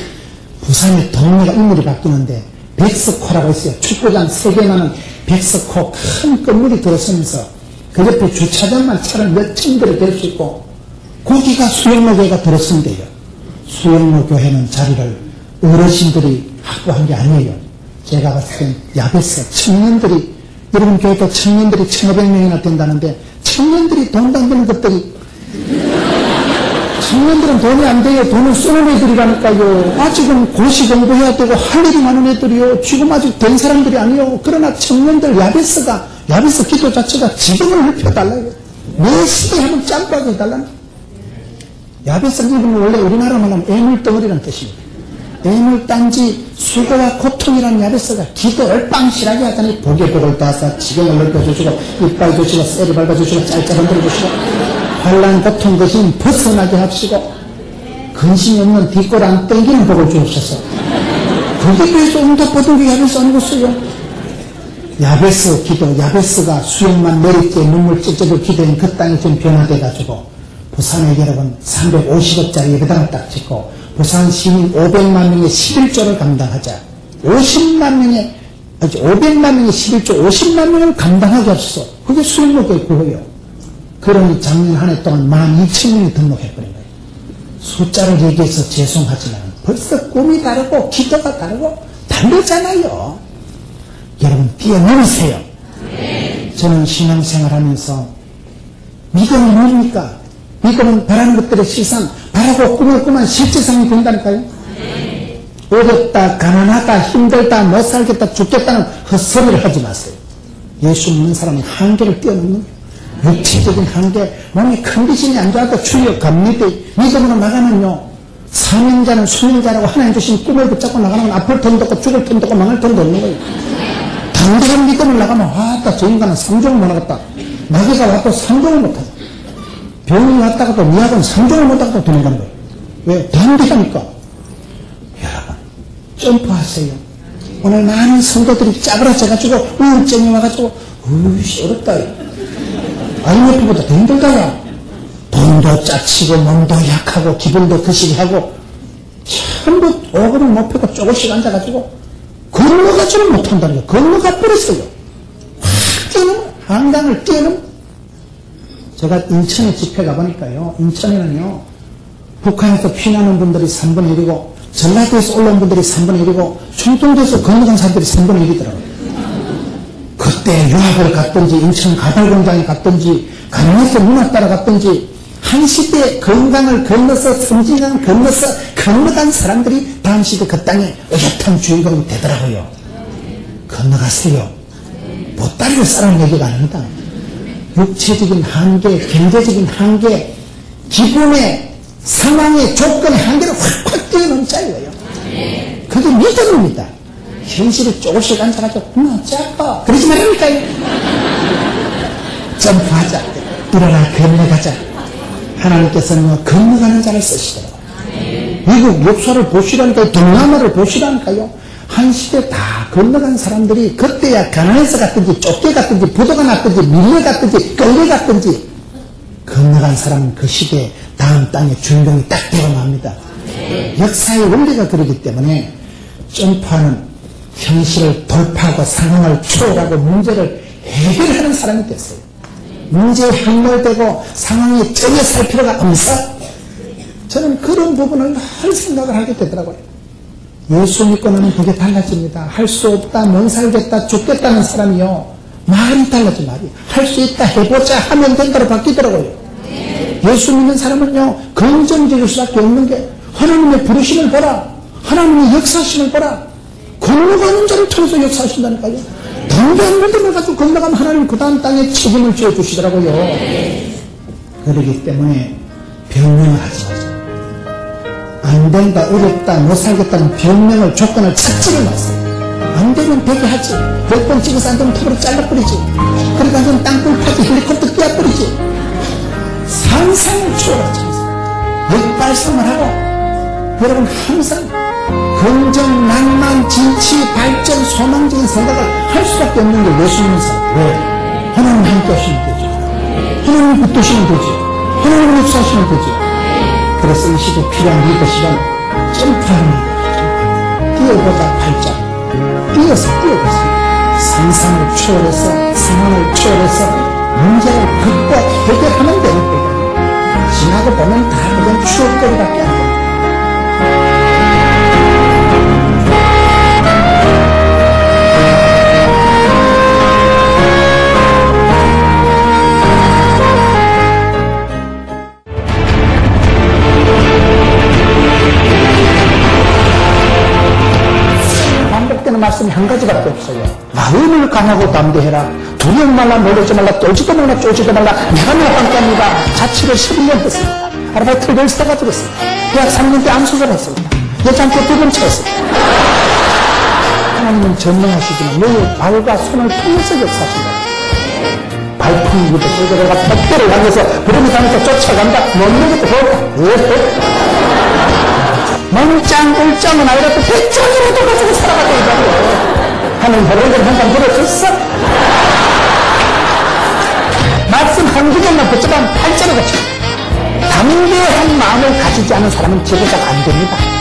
부산의 동네가 인물이 바뀌는데 백스코라고 있어요. 축구장 3개만은 백스코 큰 건물이 들어서면서 그 옆에 주차장만 차를 몇 층들을 댈 수 있고 거기가 수영로교회가 들어선대요. 수영로교회는 자리를 어르신들이 확보한 게 아니에요. 제가 봤을 땐 야베스 청년들이 여러분 교회도 청년들이 1500명이나 된다는데 청년들이 돈도 안 되는 것들이 청년들은 돈이 안 돼요. 돈을 쓰는 애들이라니까요. 아직은 고시 공부해야 되고 할 일이 많은 애들이요. 지금 아직 된 사람들이 아니요. 그러나 청년들 야베스 기도 자체가 지금을 넓혀달라요. 내 시대에 한번 짬바게 해달라는 야베스 기도는 원래 우리나라 말하면 애물덩어리라는 뜻입니다. 애물단지 수고와 고통이라는 야베스가 기도를 빵실하게 하더니 복의 복을 따서 지경을 넓혀주시고 이빨 주시고 쇠를 밟아주시고 짤짤 흔들어주시고 환난 고통 것이 벗어나게 합시고 근심이 없는 뒷골 안 땡기는 복을 주옵소서. 그게 그래서 응답받은 게 야베스 아니겠어요? 야베스 기도, 야베스가 수영만 내리때 눈물 찔찔을 기도한 그 땅이 좀 변화돼가지고 부산에 여러분 350억짜리 예배당을 딱 짓고 부산 시민 500만 명의 11조를 감당하자. 500만 명의 11조 50만 명을 감당하게 없어. 그게 수영로교회 구호예요. 그러니 작년 한 해 동안 12,000명이 등록해버린 거예요. 숫자를 얘기해서 죄송하지만 벌써 꿈이 다르고 기도가 다르고 다르잖아요. 여러분 뛰어넘으세요. 저는 신앙생활 하면서 믿음이 뭡니까? 믿음은 바라는 것들의 실상, 바라고 꿈을 꾸면 실제상이 된다니까요. 어렵다, 가난하다, 힘들다, 못 살겠다, 죽겠다는 헛소리를 하지 마세요. 예수 믿는 사람은 한계를 뛰어넘는 거예요. 육체적인 한계, 몸이 컨디션이 안 좋아도 출력 갑니다. 믿음으로 나가면요, 사명자는 수명자라고 하나님 주신 꿈을 붙잡고 나가면 아플 턴도 없고 죽을 턴도 없고 망할 턴도 없는 거예요. 단단한 믿음을 나가면 와따 저 인간은 상종을 못 하겠다. 마귀가 와도 상종을 못 하다. 병이 왔다가도 미약은 상종을 못 하겠다 도망가는 거예요. 왜? 단단하니까. 여러분 점프하세요. 오늘 많은 성도들이 짜그라져가지고 우울증이 와가지고 으이씨 어렵다. IMF보다 더 힘들다야. 돈도 짜치고 몸도 약하고 기분도 거시기하고 전부 오금을 못 펴고 조금씩 앉아가지고 건너가지는 못한다는 거예요. 건너가 버렸어요. 확 뛰는 한강을 뛰는. 제가 인천에 집회 가보니까요. 인천에는요. 북한에서 피난온 분들이 3분의 1이고 전라도에서 올라온 분들이 3분의 1이고 충청도에서 건너간 사람들이 3분의 1이더라고요. 그 그때 유학을 갔든지 인천 가발공장에 갔든지 강릉에서 문화 따라 갔든지 한 시대 건강을 건너서 성진강을 건너서 건너간 사람들이 다음 시대 그 땅에 의젓한 주인공이 되더라고요. 건너갔어요. 보따리로 싸라는 얘기가 아닙니다. 육체적인 한계, 경제적인 한계, 기본의 상황의 조건의 한계를 확확 뛰어넘은 자유예요. 그게 믿음입니다. 현실에 조금씩 앉아가지고 작아 그러지 말라니까요. 점프하자, 일어나 건너가자. 하나님께서는 건너가는 자를 쓰시더라고요. 미국 역사를 보시라니까요. 동남아를 보시라니까요. 한 시대 다 건너간 사람들이 그때야 가난해서 갔든지 쫓겨갔든지 부도가 났든지 밀려갔든지 끌려갔든지 건너간 사람은 그 시대에 다음 땅의 주인공이 딱 되어납니다. 역사의 원리가 그러기 때문에 점프하는 현실을 돌파하고 상황을 초월하고 문제를 해결하는 사람이 됐어요. 문제에 함몰되고 상황에 전혀 살 필요가 없어. 저는 그런 부분을 늘 생각을 하게 되더라고요. 예수 믿고 나면 그게 달라집니다. 할 수 없다, 못 살겠다, 죽겠다는 사람이요. 말이 달라져, 말이. 할 수 있다, 해보자 하면 된다로 바뀌더라고요. 예수 믿는 사람은요, 긍정적일 수밖에 없는 게 하나님의 부르심을 보라. 하나님의 역사심을 보라. 건너가는 자를 통해서 역사하신다니까요. 당장 믿음을 가지고 건너가면 하나님 그 다음 땅에 책임을 지어주시더라고요. 그러기 때문에 변명을 하지 마세요. 안 된다, 어렵다, 못 살겠다는 변명을, 조건을 찾지를 마세요. 안 되면 되게 하지. 10번 찍어서 안 되면 톱으로 잘라버리지. 그러다 안 되면 땅굴 파지, 헬리콥터 띄워버리지. 상상을 초월하지 마세요. 역발상을 하고, 여러분 항상 긍정, 낭만, 진취, 발전, 소망적인 생각을 할 수밖에 없는 게 예수 믿는 사람. 왜? 하나님 함께 하시면 되죠. 하나님 붙드시면 되죠. 하나님 역사하시면 되죠. 그래서 이 시대 필요한 리더십은 점프하는 리더십. 뛰어보자 발작. 뛰어보세요. 상상을 초월해서, 상황을 초월해서 문제를 극복, 해결하면 되는 거예요. 지나고 보면 다 그냥 추억거리밖에 안 돼요. 말씀이 한 가지밖에 없어요. 마음을 강하고 담대해라. 두려움 말라, 놀라지 말라, 떨지도 말라, 쫄지도 말라. 내가 너와 함께합니다. 자취를 12년 했습니다. 아르바이트를 열시다 가지고 했습니다. 대학 3년 때 암수술 했습니다. 여자한테 2번 차였습니다. 하나님은 전능하시지만 너의 발과 손을 통해서 역사하신다. 발품 위에 쏘져가 벽대를 향해서 구름이 다니면서 쫓아간다. 먹는 것도 볼까? 멍짱울짱은 아니라 또 배짱이라도 가지고 살아가야 된다고요. 하는 그런 항상 들어줬어. 말씀 한 구절만 붙잡으면 팔자로 같이 담대한 마음을 가지지 않은 사람은 제보자가 안 됩니다.